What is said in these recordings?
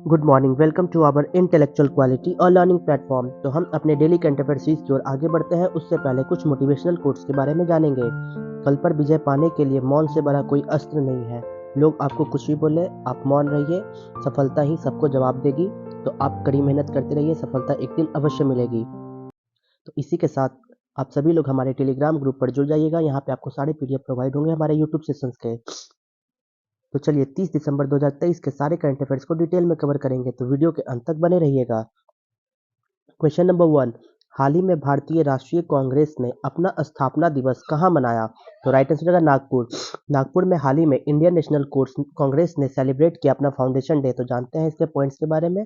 Good morning, welcome to our intellectual quality और learning platform. तो हम अपने डेली करंट अफेयर सीरीज की ओर आगे बढ़ते हैं। उससे पहले कुछ मोटिवेशनल कोट्स के बारे में जानेंगे। कल पर विजय पाने के लिए मौन से बड़ा कोई अस्त्र नहीं है। लोग आपको कुछ भी बोले, आप मौन रहिए, सफलता ही सबको जवाब देगी। तो आप कड़ी मेहनत करते रहिए, सफलता एक दिन अवश्य मिलेगी। तो इसी के साथ आप सभी लोग हमारे टेलीग्राम ग्रुप पर जुड़ जाइएगा। यहाँ पे आपको सारे पीडीएफ प्रोवाइड होंगे हमारे यूट्यूब सेशंस के। तो चलिए 30 दिसंबर 2023 के सारे करंट अफेयर्स को डिटेल में कवर करेंगे, तो वीडियो के अंत तक बने रहिएगा। क्वेश्चन नंबर 1, हाल ही में भारतीय राष्ट्रीय कांग्रेस ने अपना स्थापना दिवस कहाँ मनाया? तो राइट आंसर होगा नागपुर। नागपुर में हाल ही में इंडियन नेशनल कांग्रेस ने सेलिब्रेट किया अपना फाउंडेशन डे। तो जानते हैं इसके पॉइंट्स के बारे में।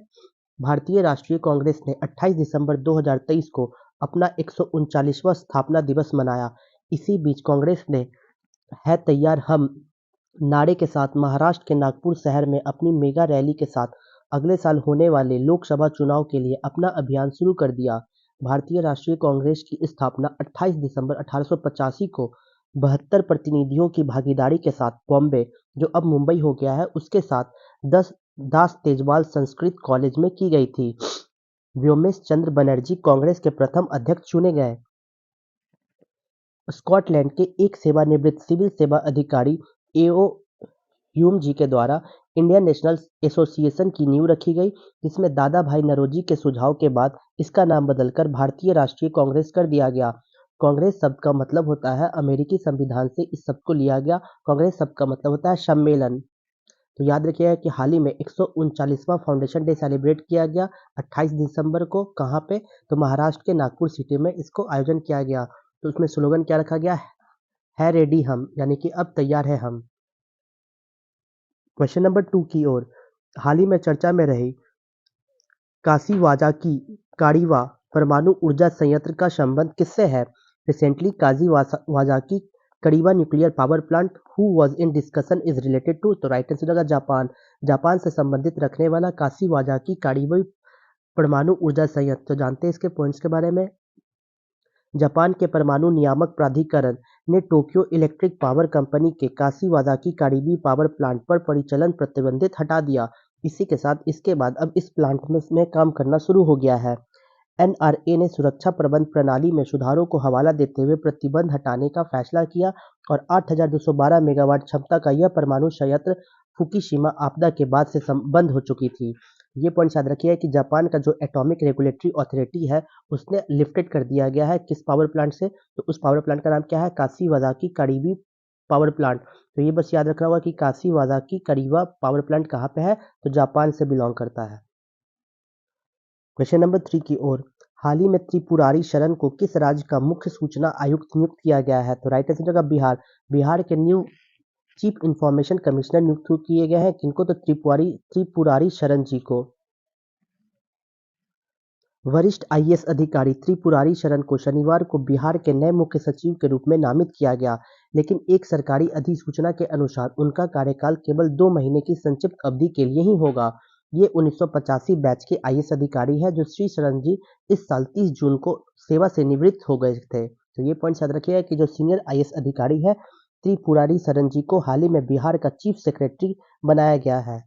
भारतीय राष्ट्रीय कांग्रेस ने 28 दिसंबर 2023 को अपना 139वां स्थापना दिवस मनाया। इसी बीच कांग्रेस ने है तैयार हम नारे के साथ महाराष्ट्र के नागपुर शहर में अपनी मेगा रैली के साथ अगले साल होने वाले लोकसभा चुनाव के लिए अपना अभियान शुरू कर दिया। भारतीय राष्ट्रीय कांग्रेस की स्थापना 28 दिसंबर 1885 को 72 प्रतिनिधियों की भागीदारी के साथ बॉम्बे, जो अब मुंबई हो गया है, उसके साथ दास तेजपाल संस्कृत कॉलेज में की गई थी। व्योमेश चंद्र बनर्जी कांग्रेस के प्रथम अध्यक्ष चुने गए। स्कॉटलैंड के एक सेवानिवृत्त सिविल सेवा अधिकारी एओ ह्यूम जी के द्वारा इंडियन नेशनल एसोसिएशन की नींव रखी गई, जिसमें दादा भाई नौरोजी के सुझाव के बाद इसका नाम बदलकर भारतीय राष्ट्रीय कांग्रेस कर दिया गया। कांग्रेस शब्द का मतलब होता है, अमेरिकी संविधान से इस शब्द को लिया गया। कांग्रेस शब्द का मतलब होता है सम्मेलन। तो याद रखिएगा कि हाल ही में 139वां फाउंडेशन डे सेलिब्रेट किया गया 28 दिसंबर को। कहाँ पे? तो महाराष्ट्र के नागपुर सिटी में इसको आयोजन किया गया। तो उसमें स्लोगन क्या रखा गया है? रेडी हम, यानी कि अब तैयार है हम। क्वेश्चन नंबर 2 की ओर। हाल ही में चर्चा में रही काशिवाजा की काड़ीवा परमाणु ऊर्जा संयंत्र का संबंध किससे है? Recently Kashiwazaki Kariwa nuclear power plant who was in discussion is related to. तो राइट आंसर होगा जापान। जापान से संबंधित रखने वाला काशिवाजा की काड़ीवा परमाणु ऊर्जा संयंत्र। तो जानते हैं इसके पॉइंट्स के बारे में। जापान के परमाणु नियामक प्राधिकरण ने टोक्यो इलेक्ट्रिक पावर कंपनी के काशिवाज़ाकी कारीबी पावर प्लांट पर परिचालन प्रतिबंधित हटा दिया। इसी के साथ इसके बाद अब इस प्लांट में काम करना शुरू हो गया है। एनआरए ने सुरक्षा प्रबंध प्रणाली में सुधारों को हवाला देते हुए प्रतिबंध हटाने का फैसला किया और 8,212 मेगावाट क्षमता का यह परमाणु संयंत्र फुकुशिमा आपदा के बाद से बंद हो चुकी थी। ये पॉइंट याद रखिए कि जापान का जो एटॉमिक रेगुलेटरी अथॉरिटी है, उसने लिफ्टेड कर दिया गया है किस पावर प्लांट से? तो उस पावर प्लांट का नाम क्या है? काशिवाज़ाकी कारीबी पावर प्लांट। तो ये बस याद रखना होगा कि काशिवाज़ाकी कारीबा पावर प्लांट कहाँ पे है? तो जापान से बिलोंग करता है। क्वेश्चन नंबर 3 की ओर। हाल ही में त्रिपुरारी शरण को किस राज्य का मुख्य सूचना आयुक्त नियुक्त किया गया है? तो राइट आंसर होगा बिहार। बिहार के न्यू चीफ इंफॉर्मेशन कमिश्नर नियुक्त किए गए हैं। किनको? तो त्रिपुरारी शरण जी को। वरिष्ठ आईएएस अधिकारी त्रिपुरारी शरण को शनिवार को बिहार के नए मुख्य सचिव के रूप में नामित किया गया, लेकिन एक सरकारी अधिसूचना के अनुसार उनका कार्यकाल केवल 2 महीने की संक्षिप्त अवधि के लिए ही होगा। ये 1985 बैच के आईएएस अधिकारी हैं, जो श्री शरण जी इस साल 30 जून को सेवा से निवृत्त हो गए थे। तो ये पॉइंट याद रखिएगा कि जो सीनियर आईएएस अधिकारी है त्रिपुरारी शरण जी को हाल ही में बिहार का चीफ सेक्रेटरी बनाया गया है।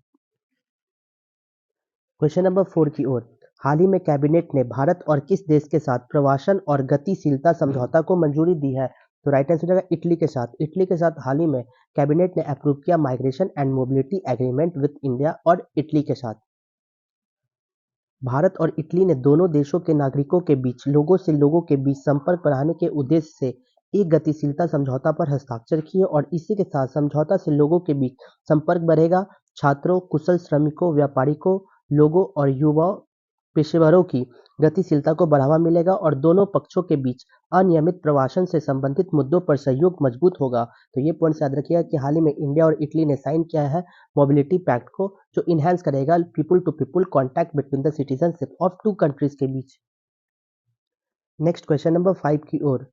क्वेश्चन नंबर 4 की ओर। हाल ही में कैबिनेट ने भारत और किस देश के साथ प्रवासन और गतिशीलता समझौता को मंजूरी दी है? तो राइट आंसर हो जाएगा इटली के साथ। इटली के साथ हाल ही में कैबिनेट ने अप्रूव किया migration and mobility agreement with India और इटली के साथ। भारत और इटली ने दोनों देशों के नागरिकों के बीच लोगों के बीच संपर्क बढ़ाने के उद्देश्य से एक गतिशीलता समझौता पर हस्ताक्षर किए और इसी के साथ समझौता से लोगों के बीच संपर्क बढ़ेगा, छात्रों, कुशल श्रमिकों, व्यापारिकों, लोगों और युवा पेशेवरों की गतिशीलता को बढ़ावा मिलेगा और दोनों पक्षों के बीच अनियमित प्रवासन से संबंधित मुद्दों पर सहयोग मजबूत होगा। तो ये पॉइंट्स याद रखिएगा कि हाल ही में इंडिया और इटली ने साइन किया है मोबिलिटी पैक्ट को, जो इनहेंस करेगा people to people contact between the citizenship of 2 countries के बीच। नेक्स्ट क्वेश्चन नंबर 5 की ओर।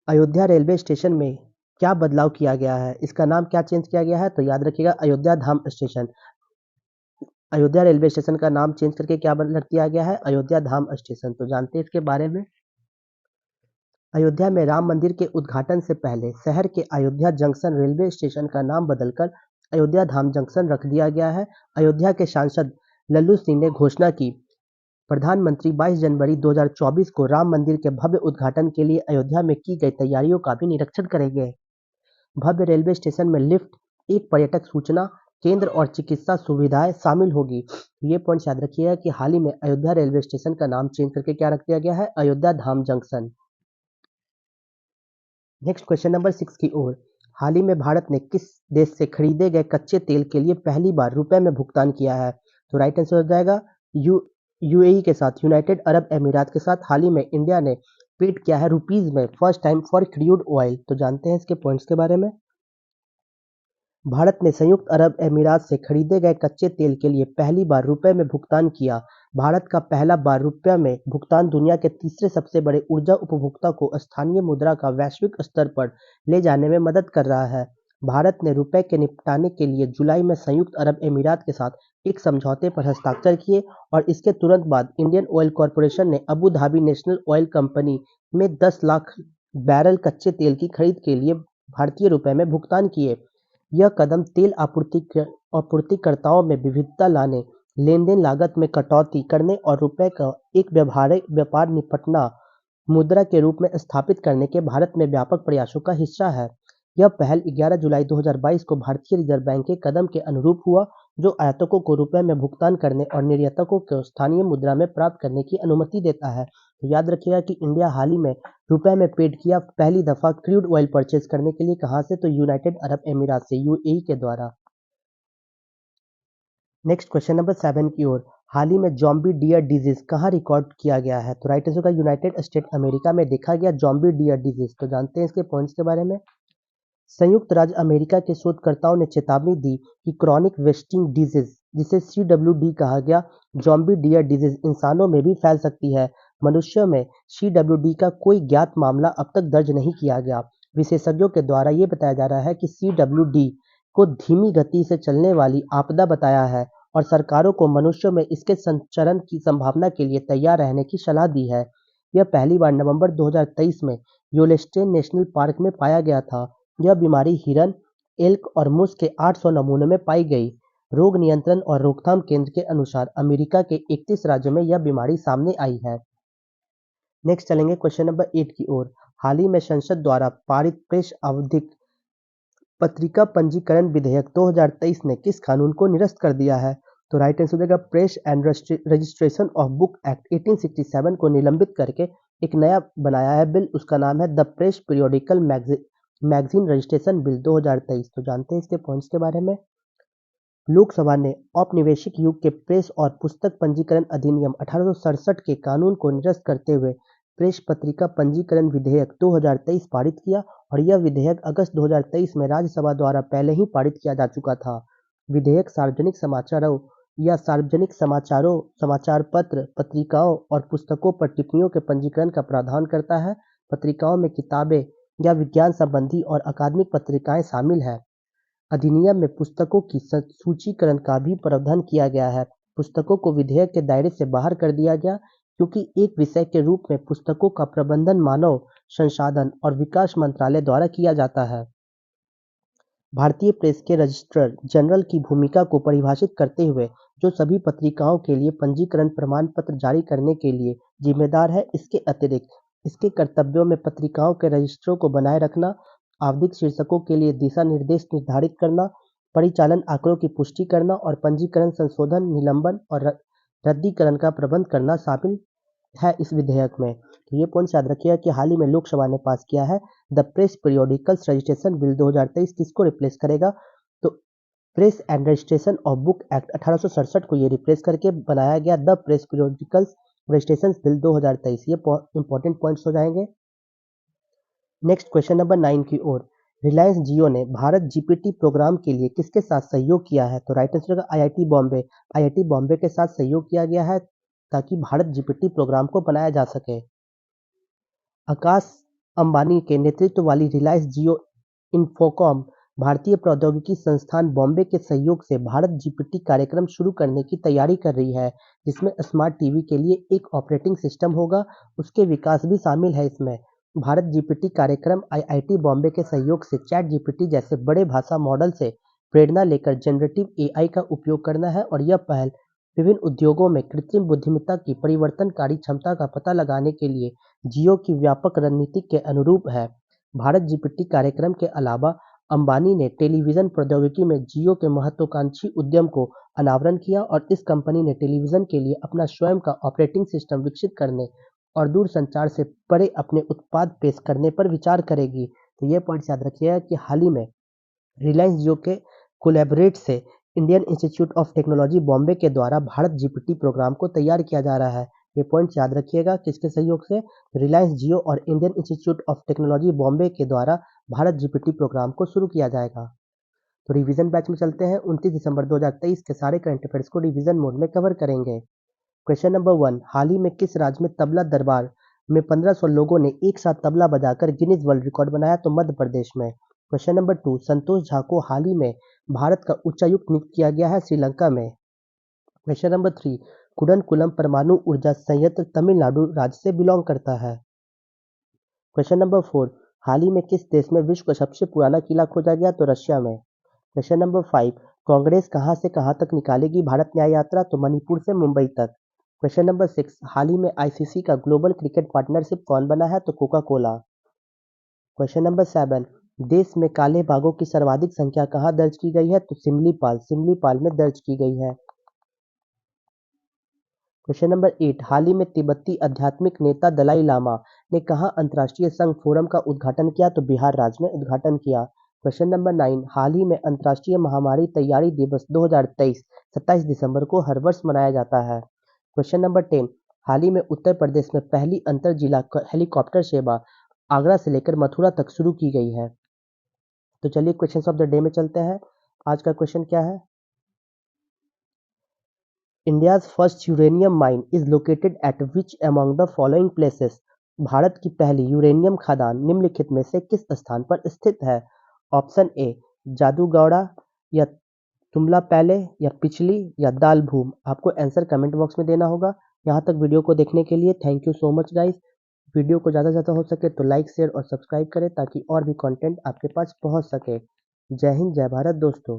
अयोध्या रेलवे स्टेशन में क्या बदलाव किया गया है? इसका नाम क्या चेंज किया गया है? तो याद रखिएगा अयोध्या धाम स्टेशन। अयोध्या रेलवे स्टेशन का नाम चेंज करके क्या रख दिया गया है? अयोध्या धाम स्टेशन। तो जानते हैं इसके बारे में। अयोध्या में राम मंदिर के उद्घाटन से पहले शहर के अयोध्या जंक्शन रेलवे स्टेशन का नाम बदलकर अयोध्या धाम जंक्शन रख दिया गया है। अयोध्या के सांसद लल्लू सिंह ने घोषणा की। प्रधानमंत्री 22 जनवरी 2024 को राम मंदिर के भव्य उद्घाटन के लिए अयोध्या में की गई तैयारियों का भी निरीक्षण करेंगे। भव्य रेलवे स्टेशन में लिफ्ट, एक पर्यटक सूचना केंद्र और चिकित्सा सुविधाएं शामिल होगी। ये पॉइंट याद रखिएगा कि हाल ही में अयोध्या रेलवे स्टेशन का नाम चेंज करके क्या रख दिया गया है, अयोध्या धाम जंक्शन। नेक्स्ट क्वेश्चन नंबर 6 की ओर। हाल ही में भारत ने किस देश से खरीदे गए कच्चे तेल के लिए पहली बार रुपए में भुगतान किया है? तो राइट आंसर हो जाएगा यूएई के साथ, यूनाइटेड अरब अमीरात के साथ। हाल ही में इंडिया ने पेड किया है रुपीज में first time for crude oil. तो जानते हैं इसके पॉइंट्स के बारे में। भारत ने संयुक्त अरब अमीरात से खरीदे गए कच्चे तेल के लिए पहली बार रुपए में भुगतान किया। भारत का पहला बार रुपये में भुगतान दुनिया के तीसरे सबसे बड़े ऊर्जा उपभोक्ता को स्थानीय मुद्रा का वैश्विक स्तर पर ले जाने में मदद कर रहा है। भारत ने रुपए के निपटाने के लिए जुलाई में संयुक्त अरब अमीरात के साथ एक समझौते पर हस्ताक्षर किए और इसके तुरंत बाद इंडियन ऑयल कॉरपोरेशन ने Abu Dhabi national oil company में 10 लाख बैरल कच्चे तेल की खरीद के लिए भारतीय रुपए में भुगतान किए। यह कदम तेल आपूर्तिकर्ताओं में विविधता लाने, लेनदेन लागत में कटौती करने और रुपये का एक व्यावहारिक व्यापार निपटना मुद्रा के रूप में स्थापित करने के भारत में व्यापक प्रयासों का हिस्सा है। यह पहल 11 जुलाई 2022 को भारतीय रिजर्व बैंक के कदम के अनुरूप हुआ, जो आयातकों को रुपये में भुगतान करने और निर्यातकों को स्थानीय मुद्रा में प्राप्त करने की अनुमति देता है। तो याद रखिएगा कि इंडिया हाल ही में रुपये में पेड किया पहली दफा क्रूड ऑयल परचेज करने के लिए। कहाँ से? तो यूनाइटेड अरब अमीरात से, यूएई के द्वारा। नेक्स्ट क्वेश्चन नंबर 7 की ओर। हाल ही में जॉम्बी डियर डिजीज कहाँ रिकॉर्ड किया गया है? तो राइट आंसर होगा यूनाइटेड स्टेट अमेरिका में देखा गया जॉम्बी डियर डिजीज। तो जानते हैं इसके पॉइंट्स के बारे में। संयुक्त राज्य अमेरिका के शोधकर्ताओं ने चेतावनी दी कि क्रॉनिक वेस्टिंग डिजीज, जिसे सीडब्ल्यूडी कहा गया, जॉम्बी डियर डिजीज इंसानों में भी फैल सकती है। मनुष्यों में सीडब्ल्यूडी का कोई ज्ञात मामला अब तक दर्ज नहीं किया गया। विशेषज्ञों के द्वारा ये बताया जा रहा है कि सीडब्ल्यूडी को धीमी गति से चलने वाली आपदा बताया है और सरकारों को मनुष्यों में इसके संचरण की संभावना के लिए तैयार रहने की सलाह दी है। यह पहली बार नवंबर 2023 में योलेस्टेन नेशनल पार्क में पाया गया था। यह बीमारी हिरन, एल्क और मूस के 800 नमूनों में पाई गई। रोग नियंत्रण और रोकथाम केंद्र के अनुसार अमेरिका के 31 राज्यों में यह बीमारी सामने आई है। नेक्स्ट चलेंगे क्वेश्चन नंबर 8 की ओर। हाल ही में संसद द्वारा पारित प्रेस आवधिक पत्रिका पंजीकरण विधेयक 2023 ने किस कानून को निरस्त कर दिया है? तो राइट आंसर हो जाएगा press and registration of book act 1867 को निलंबित करके एक नया बनाया है बिल। उसका नाम है the press periodical magazine registration bill 2023। तो जानते हैं इसके पॉइंट्स के बारे में। लोकसभा ने औपनिवेशिक युग के प्रेस और पुस्तक पंजीकरण अधिनियम 1867 के कानून को निरस्त करते हुए प्रेस पत्रिका पंजीकरण विधेयक 2023 पारित किया और यह विधेयक अगस्त 2023 में राज्यसभा द्वारा पहले ही पारित किया जा चुका था। विधेयक सार्वजनिक समाचारों या सार्वजनिक समाचार पत्र, पत्रिकाओं और पुस्तकों पर टिप्पणियों के पंजीकरण का प्रावधान करता है। पत्रिकाओं में किताबें या विज्ञान संबंधी और अकादमिक पत्रिकाएं शामिल हैं। अधिनियम में पुस्तकों की सूचीकरण का भी प्रावधान किया गया है। पुस्तकों को विधेयक के दायरे से बाहर कर दिया गया क्योंकि एक विषय के रूप में पुस्तकों का प्रबंधन मानव संसाधन और विकास मंत्रालय द्वारा किया जाता है। भारतीय प्रेस के रजिस्ट्रार जनरल की भूमिका को परिभाषित करते हुए, जो सभी पत्रिकाओं के लिए पंजीकरण प्रमाण पत्र जारी करने के लिए जिम्मेदार है। इसके अतिरिक्त इसके कर्तव्यों में पत्रिकाओं के रजिस्ट्रों को बनाए रखना, आवधिक शीर्षकों के लिए दिशा निर्देश निर्धारित करना, परिचालन आंकड़ों की पुष्टि करना और पंजीकरण संशोधन, निलंबन और रद्दीकरण का प्रबंध करना शामिल है इस विधेयक में। तो ये पॉइंट याद रखिएगा कि हाल ही में लोकसभा ने पास किया है the press periodicals registration bill 2023। किसको रिप्लेस करेगा? तो press and registration of book act 1867 को ये रिप्लेस करके बनाया गया the press periodicals registration bill 2023। ये इंपॉर्टेंट पॉइंट्स हो जाएंगे। नेक्स्ट क्वेश्चन नंबर 9 की ओर। रिलायंस जियो ने भारत जीपीटी प्रोग्राम के लिए किसके साथ सहयोग किया है? तो राइट आंसर होगा आईआईटी बॉम्बे। आईआईटी बॉम्बे के साथ सहयोग किया गया है ताकि भारत जीपीटी प्रोग्राम को बनाया जा सके। आकाश अंबानी के नेतृत्व वाली रिलायंस जियो इन्फोकॉम भारतीय प्रौद्योगिकी संस्थान बॉम्बे के सहयोग से भारत जीपीटी कार्यक्रम शुरू करने की तैयारी कर रही है, जिसमें स्मार्ट टीवी के लिए एक ऑपरेटिंग सिस्टम होगा। उसके विकास भी शामिल है इसमें। भारत जीपीटी कार्यक्रम आईआईटी बॉम्बे के सहयोग से चैट जीपीटी जैसे बड़े भाषा मॉडल से प्रेरणा लेकर जनरेटिव एआई का उपयोग करना है और यह पहल विभिन्न उद्योगों में कृत्रिम बुद्धिमत्ता की परिवर्तनकारी क्षमता का पता लगाने के लिए जियो की व्यापक रणनीति के अनुरूप है। भारत जीपीटी कार्यक्रम के अलावा अंबानी ने टेलीविजन प्रौद्योगिकी में जियो के महत्वाकांक्षी उद्यम को अनावरण किया और इस कंपनी ने टेलीविजन के लिए अपना स्वयं का ऑपरेटिंग सिस्टम विकसित करने और दूरसंचार से परे अपने उत्पाद पेश करने पर विचार करेगी। तो ये पॉइंट्स याद रखिएगा कि हाल ही में रिलायंस जियो के कोलैबोरेट से Indian institute of technology Bombay के द्वारा भारत जीपीटी प्रोग्राम को तैयार किया जा रहा है। ये पॉइंट्स याद रखिएगा किसके सहयोग से, रिलायंस जियो और Indian institute of technology Bombay के द्वारा भारत जीपीटी प्रोग्राम को शुरू किया जाएगा। तो रिवीजन बैच में चलते हैं। 29 दिसंबर 2023 के सारे करंट अफेयर्स को रिवीजन मोड में कवर करेंगे। क्वेश्चन नंबर 1, हाल ही में किस राज्य में तबला दरबार में 1500 लोगों ने एक साथ तबला बजाकर गिनीज वर्ल्ड रिकॉर्ड बनाया? तो मध्य प्रदेश में। क्वेश्चन नंबर 2, संतोष झा को हाल ही में भारत का उच्चायुक्त नियुक्त किया गया है श्रीलंका में। क्वेश्चन नंबर 3, कुडनकुलम परमाणु ऊर्जा संयंत्र तमिलनाडु राज्य से बिलोंग करता है। क्वेश्चन नंबर 4, हाल ही में किस देश में विश्व का सबसे पुराना किला खोजा गया? तो रशिया में। क्वेश्चन नंबर 5, कांग्रेस कहां से कहां तक निकालेगी भारत न्याय यात्रा? तो मणिपुर से मुंबई तक। क्वेश्चन नंबर 6, हाल ही में आईसीसी का ग्लोबल क्रिकेट पार्टनरशिप कौन बना है? तो कोका कोला। क्वेश्चन नंबर 7, देश में काले बाघों की सर्वाधिक संख्या कहां दर्ज की गई है? तो सिमलीपाल में दर्ज की गई है। क्वेश्चन नंबर 8, हाल ही में तिब्बती आध्यात्मिक नेता दलाई लामा ने कहां अंतर्राष्ट्रीय संघ फोरम का उद्घाटन किया? तो बिहार राज्य में उद्घाटन किया। क्वेश्चन नंबर 9, हाल ही में अंतर्राष्ट्रीय महामारी तैयारी दिवस 2023 27 दिसंबर को हर वर्ष मनाया जाता है। क्वेश्चन नंबर 10, हाल ही में उत्तर प्रदेश में पहली अंतर जिला हेलीकॉप्टर सेवा आगरा से लेकर मथुरा तक शुरू की गई है। तो चलिए क्वेश्चन ऑफ द डे में चलते हैं। आज का क्वेश्चन क्या है? India's first uranium mine is located at which among the following places? Bharat की पहली यूरेनियम खदान निम्नलिखित में से किस स्थान पर स्थित है? ऑप्शन ए जादूगौड़ा, या तुमला पैले, या पिछली, या दालभूम। आपको आंसर कमेंट बॉक्स में देना होगा। यहाँ तक वीडियो को देखने के लिए thank you so much guys. Video को ज़्यादा से ज़्यादा हो सके तो लाइक शेयर और सब्सक्राइब करें ताकि और भी कंटेंट आपके पास पहुँच सके। जय हिंद, जय भारत दोस्तों।